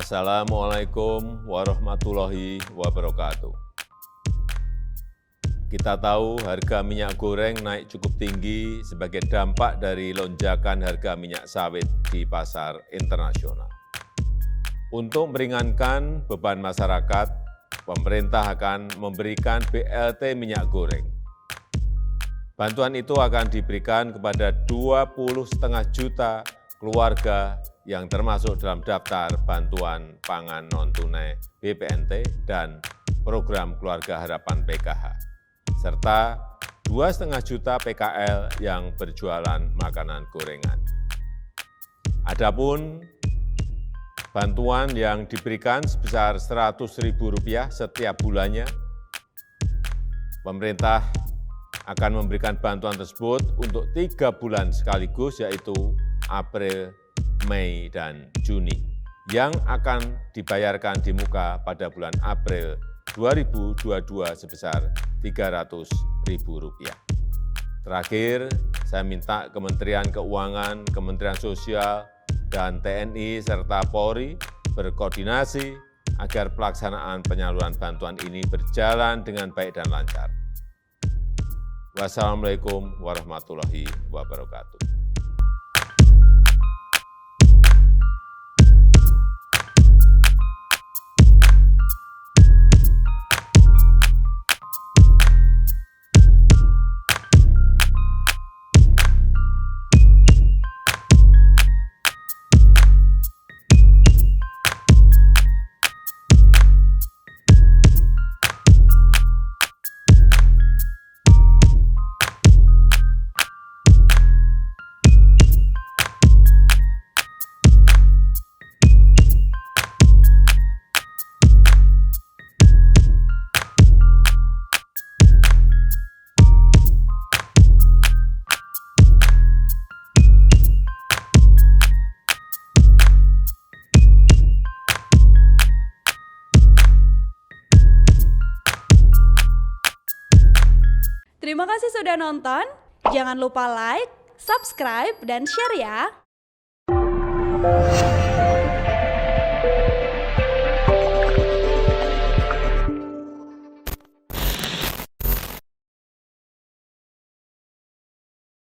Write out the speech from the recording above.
Assalamualaikum warahmatullahi wabarakatuh. Kita tahu harga minyak goreng naik cukup tinggi sebagai dampak dari lonjakan harga minyak sawit di pasar internasional. Untuk meringankan beban masyarakat, pemerintah akan memberikan BLT minyak goreng. Bantuan itu akan diberikan kepada 20,5 juta keluarga yang termasuk dalam daftar bantuan pangan non-tunai BPNT dan program Keluarga Harapan PKH, serta 2,5 juta PKL yang berjualan makanan gorengan. Adapun bantuan yang diberikan sebesar Rp100.000 setiap bulannya, pemerintah akan memberikan bantuan tersebut untuk 3 bulan sekaligus, yaitu April, Mei, dan Juni, yang akan dibayarkan di muka pada bulan April 2022 sebesar Rp300.000. Terakhir, saya minta Kementerian Keuangan, Kementerian Sosial, dan TNI serta Polri berkoordinasi agar pelaksanaan penyaluran bantuan ini berjalan dengan baik dan lancar. Wassalamualaikum warahmatullahi wabarakatuh. Terima kasih sudah nonton. Jangan lupa like, subscribe, dan share ya.